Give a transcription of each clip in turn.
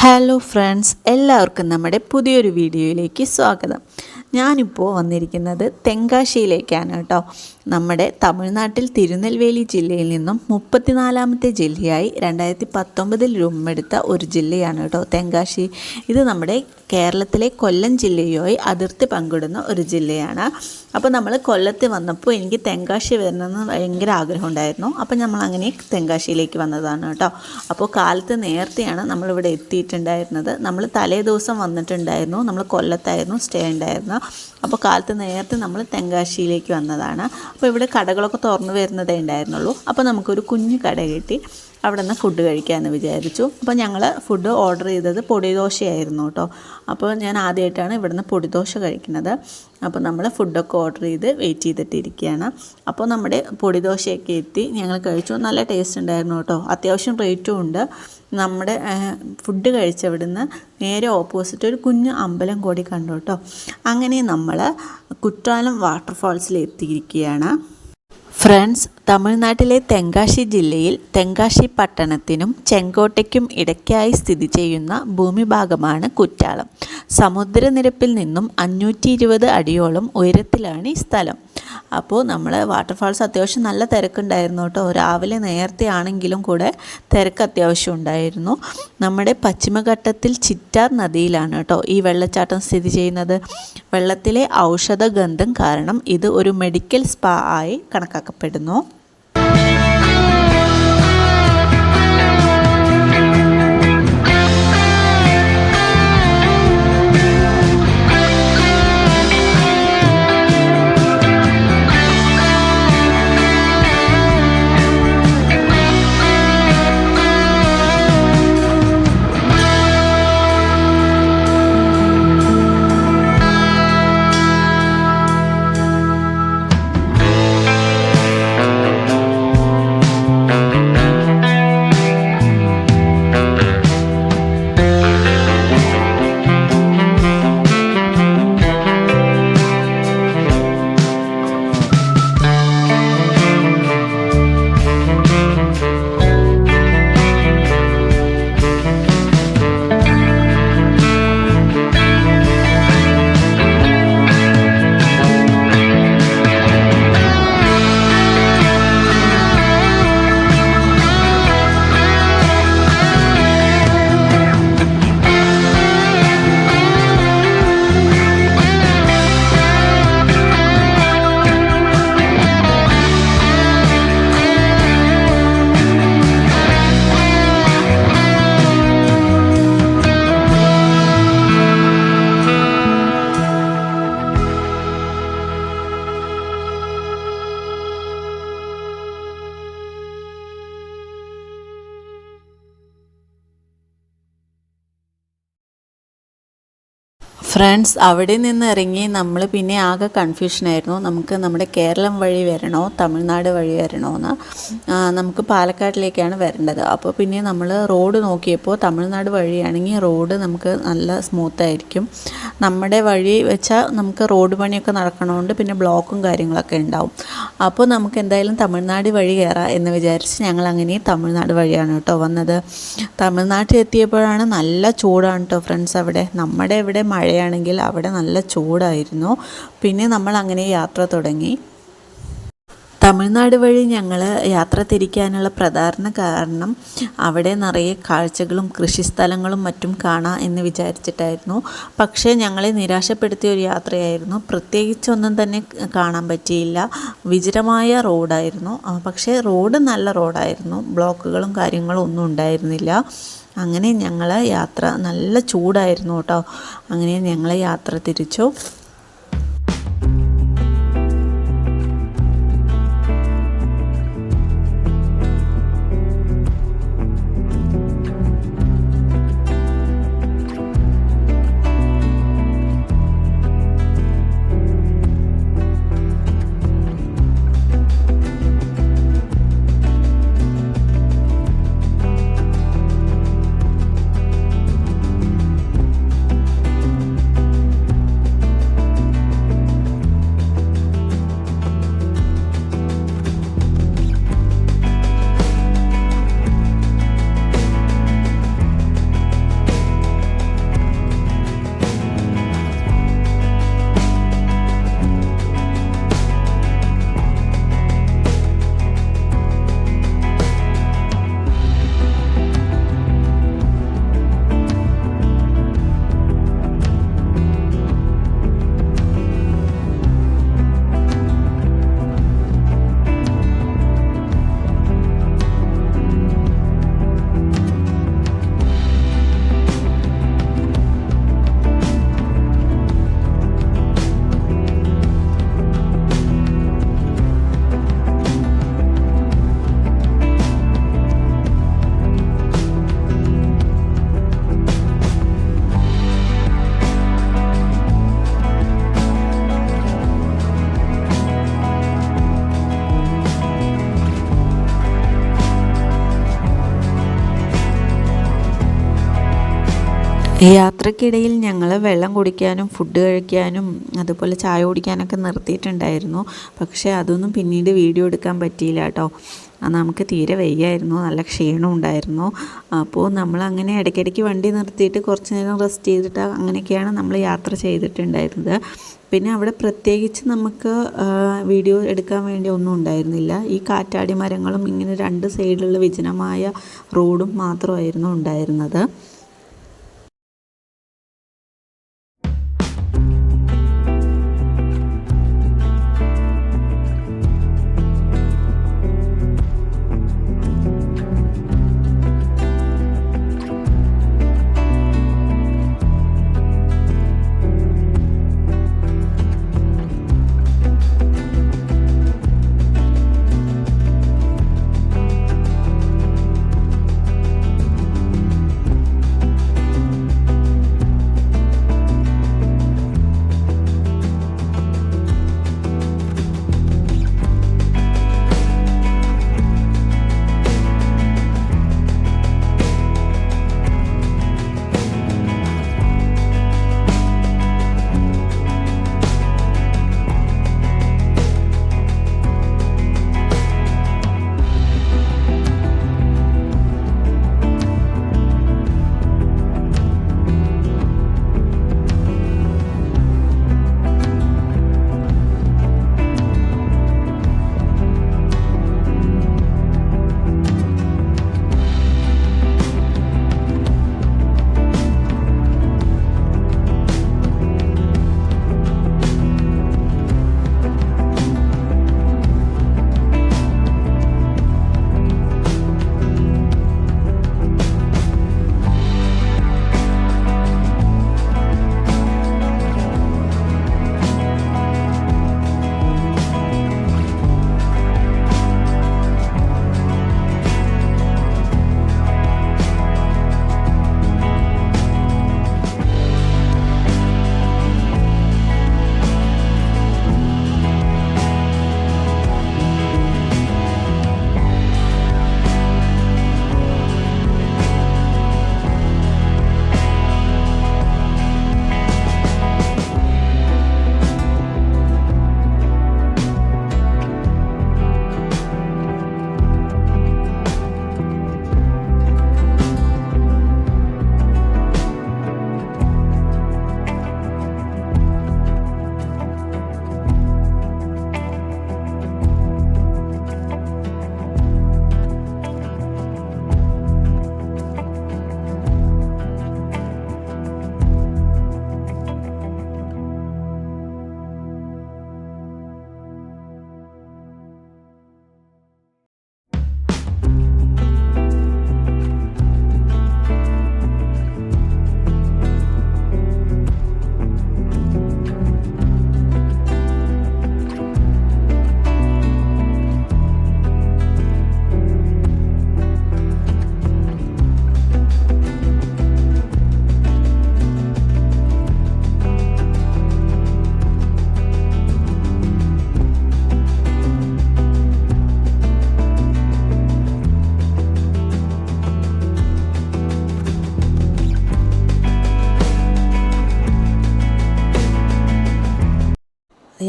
Hello friends, എല്ലാവർക്കും നമ്മുടെ പുതിയൊരു വീഡിയോയിലേക്ക് സ്വാഗതം. ഞാനിപ്പോൾ വന്നിരിക്കുന്നത് തെങ്കാശിയിലേക്കാണ് കേട്ടോ. നമ്മുടെ തമിഴ്നാട്ടിൽ തിരുനെൽവേലി ജില്ലയിൽ നിന്നും 34ാമത്തെ ജില്ലയായി 2019 രൂപമെടുത്ത ഒരു ജില്ലയാണ് കേട്ടോ തെങ്കാശി. ഇത് നമ്മുടെ കേരളത്തിലെ കൊല്ലം ജില്ലയുമായി അതിർത്തി പങ്കിടുന്ന ഒരു ജില്ലയാണ്. അപ്പോൾ നമ്മൾ കൊല്ലത്ത് വന്നപ്പോൾ എനിക്ക് തെങ്കാശി വരണമെന്ന് ഭയങ്കര ആഗ്രഹമുണ്ടായിരുന്നു. അപ്പോൾ നമ്മളങ്ങനെ തെങ്കാശിയിലേക്ക് വന്നതാണ് കേട്ടോ. അപ്പോൾ കാലത്ത് നേരത്തെയാണ് നമ്മളിവിടെ എത്തിയിട്ടുണ്ടായിരുന്നത്. നമ്മൾ തലേ ദിവസം വന്നിട്ടുണ്ടായിരുന്നു. നമ്മൾ കൊല്ലത്തായിരുന്നു സ്റ്റേ ഉണ്ടായിരുന്നു. അപ്പോൾ കാലത്ത് നേരത്തെ നമ്മൾ തെങ്കാശിയിലേക്ക് വന്നതാണ്. അപ്പോൾ ഇവിടെ കടകളൊക്കെ തുറന്നു വരുന്നതേ ഉണ്ടായിരുന്നുള്ളൂ. അപ്പോൾ നമുക്കൊരു കുഞ്ഞു കട കിട്ടി. അവിടെ നിന്ന് ഫുഡ് കഴിക്കാമെന്ന് വിചാരിച്ചു. അപ്പോൾ ഞങ്ങൾ ഫുഡ് ഓർഡർ ചെയ്തത് പൊടിദോശയായിരുന്നു കേട്ടോ. അപ്പോൾ ഞാൻ ആദ്യമായിട്ടാണ് ഇവിടുന്ന് പൊടിദോശ കഴിക്കുന്നത്. അപ്പോൾ നമ്മൾ ഫുഡൊക്കെ ഓർഡർ ചെയ്ത് വെയിറ്റ് ചെയ്തിട്ടിരിക്കുകയാണ്. അപ്പോൾ നമ്മുടെ പൊടിദോശയൊക്കെ എത്തി, ഞങ്ങൾ കഴിച്ചു. നല്ല ടേസ്റ്റ് ഉണ്ടായിരുന്നു കേട്ടോ. അത്യാവശ്യം റേറ്റും ഉണ്ട്. നമ്മുടെ ഫുഡ് കഴിച്ചവിടുന്ന് നേരെ ഓപ്പോസിറ്റ് ഒരു കുഞ്ഞു അമ്പലം കൂടി കണ്ടു കേട്ടോ. അങ്ങനെ നമ്മൾ കുറ്റാലം വാട്ടർഫാൾസിൽ എത്തിയിരിക്കുകയാണ്. ഫ്രണ്ട്സ്, തമിഴ്നാട്ടിലെ തെങ്കാശി ജില്ലയിൽ തെങ്കാശി പട്ടണത്തിനും ചെങ്കോട്ടയ്ക്കും ഇടയ്ക്കായി സ്ഥിതി ചെയ്യുന്ന ഭൂമിഭാഗമാണ് കുറ്റാലം. സമുദ്രനിരപ്പിൽ നിന്നും 520 അടിയോളം ഉയരത്തിലാണ് ഈ സ്ഥലം. അപ്പോൾ നമ്മൾ വാട്ടർഫാൾസ് അത്യാവശ്യം നല്ല തിരക്കുണ്ടായിരുന്നു കേട്ടോ. രാവിലെ നേരത്തെ ആണെങ്കിലും കൂടെ തിരക്ക് അത്യാവശ്യം ഉണ്ടായിരുന്നു. നമ്മുടെ പശ്ചിമഘട്ടത്തിൽ ചിറ്റാർ നദിയിലാണ് കേട്ടോ ഈ വെള്ളച്ചാട്ടം സ്ഥിതി ചെയ്യുന്നത്. വെള്ളത്തിലെ ഔഷധഗന്ധം കാരണം ഇത് ഒരു മെഡിക്കൽ സ്പാ ആയി കണക്കാക്കപ്പെടുന്നു. ഫ്രണ്ട്സ്, അവിടെ നിന്ന് ഇറങ്ങി നമ്മൾ പിന്നെ ആകെ കൺഫ്യൂഷനായിരുന്നു. നമുക്ക് നമ്മുടെ കേരളം വഴി വരണോ തമിഴ്നാട് വഴി വരണോ എന്ന്. നമുക്ക് പാലക്കാട്ടിലേക്കാണ് വരേണ്ടത്. അപ്പോൾ പിന്നെ നമ്മൾ റോഡ് നോക്കിയപ്പോൾ തമിഴ്നാട് വഴിയാണെങ്കിൽ റോഡ് നമുക്ക് നല്ല സ്മൂത്തായിരിക്കും. നമ്മുടെ വഴി വെച്ചാൽ നമുക്ക് റോഡ് പണിയൊക്കെ നടക്കണോണ്ട് പിന്നെ ബ്ലോക്കും കാര്യങ്ങളൊക്കെ ഉണ്ടാവും. അപ്പോൾ നമുക്ക് എന്തായാലും തമിഴ്നാട് വഴി കയറാം എന്ന് വിചാരിച്ച് ഞങ്ങൾ അങ്ങനെ തമിഴ്നാട് വഴിയാണ് കേട്ടോ വന്നത്. തമിഴ്നാട്ടിൽ എത്തിയപ്പോഴാണ് നല്ല ചൂടാണ് കേട്ടോ ഫ്രണ്ട്സ്. അവിടെ നമ്മുടെ ഇവിടെ മഴയാണ് ണെങ്കിൽ അവിടെ നല്ല ചൂടായിരുന്നു. പിന്നെ നമ്മൾ അങ്ങനെ യാത്ര തുടങ്ങി. തമിഴ്നാട് വഴി ഞങ്ങൾ യാത്ര തിരിക്കാനുള്ള പ്രധാന കാരണം അവിടെ നിറയെ കാഴ്ചകളും കൃഷിസ്ഥലങ്ങളും മറ്റും കാണാം എന്ന് വിചാരിച്ചിട്ടായിരുന്നു. പക്ഷേ ഞങ്ങളെ നിരാശപ്പെടുത്തിയ ഒരു യാത്രയായിരുന്നു. പ്രത്യേകിച്ചൊന്നും തന്നെ കാണാൻ പറ്റിയില്ല. വിജനമായ റോഡായിരുന്നു. പക്ഷേ റോഡ് നല്ല റോഡായിരുന്നു. ബ്ലോക്കുകളും കാര്യങ്ങളും ഒന്നും ഉണ്ടായിരുന്നില്ല. അങ്ങനെ ഞങ്ങൾ യാത്ര നല്ല ചൂടായിരുന്നു കേട്ടോ. അങ്ങനെ ഞങ്ങൾ യാത്ര തിരിച്ചു. യാത്രക്കിടയിൽ ഞങ്ങൾ വെള്ളം കുടിക്കാനും ഫുഡ് കഴിക്കാനും അതുപോലെ ചായ കുടിക്കാനൊക്കെ നിർത്തിയിട്ടുണ്ടായിരുന്നു. പക്ഷേ അതൊന്നും പിന്നീട് വീഡിയോ എടുക്കാൻ പറ്റിയില്ല കേട്ടോ. നമുക്ക് തീരെ വയ്യായിരുന്നു, നല്ല ക്ഷീണം ഉണ്ടായിരുന്നു. അപ്പോൾ നമ്മളങ്ങനെ ഇടയ്ക്കിടയ്ക്ക് വണ്ടി നിർത്തിയിട്ട് കുറച്ച് നേരം റെസ്റ്റ് ചെയ്തിട്ട് അങ്ങനെയൊക്കെയാണ് നമ്മൾ യാത്ര ചെയ്തിട്ടുണ്ടായിരുന്നത്. പിന്നെ അവിടെ പ്രത്യേകിച്ച് നമുക്ക് വീഡിയോ എടുക്കാൻ വേണ്ടി ഒന്നും ഉണ്ടായിരുന്നില്ല. ഈ കാറ്റാടി മരങ്ങളും ഇങ്ങനെ രണ്ട് സൈഡിലുള്ള വിജനമായ റോഡും മാത്രമായിരുന്നു ഉണ്ടായിരുന്നത്.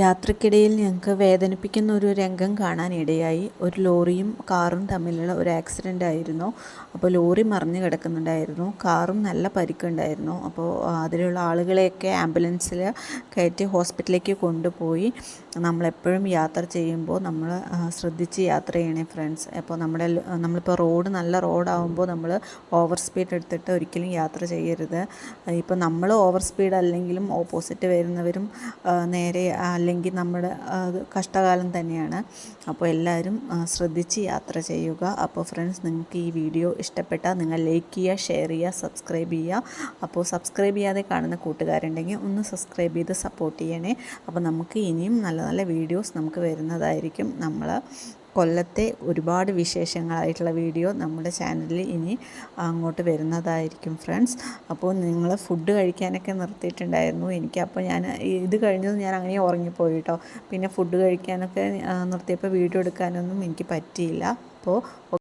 യാത്രക്കിടയിൽ ഞങ്ങൾക്ക് വേദനിപ്പിക്കുന്ന ഒരു രംഗം കാണാനിടയായി. ഒരു ലോറിയും കാറും തമ്മിലുള്ള ഒരു ആക്സിഡൻ്റ് ആയിരുന്നു. അപ്പോൾ ലോറി മറിഞ്ഞ് കിടക്കുന്നുണ്ടായിരുന്നു, കാറും നല്ല പരിക്കുണ്ടായിരുന്നു. അപ്പോൾ അതിലുള്ള ആളുകളെയൊക്കെ ആംബുലൻസിൽ കയറ്റി ഹോസ്പിറ്റലിലേക്ക് കൊണ്ടുപോയി. നമ്മളെപ്പോഴും യാത്ര ചെയ്യുമ്പോൾ നമ്മൾ ശ്രദ്ധിച്ച് യാത്ര ചെയ്യണേ ഫ്രണ്ട്സ്. അപ്പോൾ നമ്മളിപ്പോൾ റോഡ് നല്ല റോഡാകുമ്പോൾ നമ്മൾ ഓവർ സ്പീഡ് എടുത്തിട്ട് ഒരിക്കലും യാത്ര ചെയ്യരുത്. ഇപ്പോൾ നമ്മൾ ഓവർ സ്പീഡ് അല്ലെങ്കിലും ഓപ്പോസിറ്റ് വരുന്നവരും നേരെ അല്ലെങ്കിൽ നമ്മുടെ കഷ്ടകാലം തന്നെയാണ്. അപ്പോൾ എല്ലാവരും ശ്രദ്ധിച്ച് യാത്ര ചെയ്യുക. അപ്പോൾ ഫ്രണ്ട്സ്, നിങ്ങൾക്ക് ഈ വീഡിയോ ഇഷ്ടപ്പെട്ടാൽ നിങ്ങൾ ലൈക്ക് ചെയ്യുക, ഷെയർ ചെയ്യുക, സബ്സ്ക്രൈബ് ചെയ്യുക. അപ്പോൾ സബ്സ്ക്രൈബ് ചെയ്യാതെ കാണുന്ന കൂട്ടുകാരുണ്ടെങ്കിൽ ഒന്ന് സബ്സ്ക്രൈബ് ചെയ്ത് സപ്പോർട്ട് ചെയ്യണേ. അപ്പോൾ നമുക്ക് ഇനിയും നല്ല നല്ല വീഡിയോസ് നമുക്ക് വരുന്നതായിരിക്കും. നമ്മൾ കൊല്ലത്തെ ഒരുപാട് വിശേഷങ്ങളായിട്ടുള്ള വീഡിയോ നമ്മുടെ ചാനലിൽ ഇനി അങ്ങോട്ട് വരുന്നതായിരിക്കും ഫ്രണ്ട്സ്. അപ്പോൾ നിങ്ങൾ ഫുഡ് കഴിക്കാനൊക്കെ നിർത്തിയിട്ടുണ്ടായിരുന്നു. എനിക്കപ്പോൾ ഞാൻ ഇത് കഴിഞ്ഞത് ഞാൻ അങ്ങനെ ഉറങ്ങിപ്പോയി കേട്ടോ. പിന്നെ ഫുഡ് കഴിക്കാനൊക്കെ നിർത്തിയപ്പോൾ വീഡിയോ എടുക്കാനൊന്നും എനിക്ക് പറ്റിയില്ല. അപ്പോൾ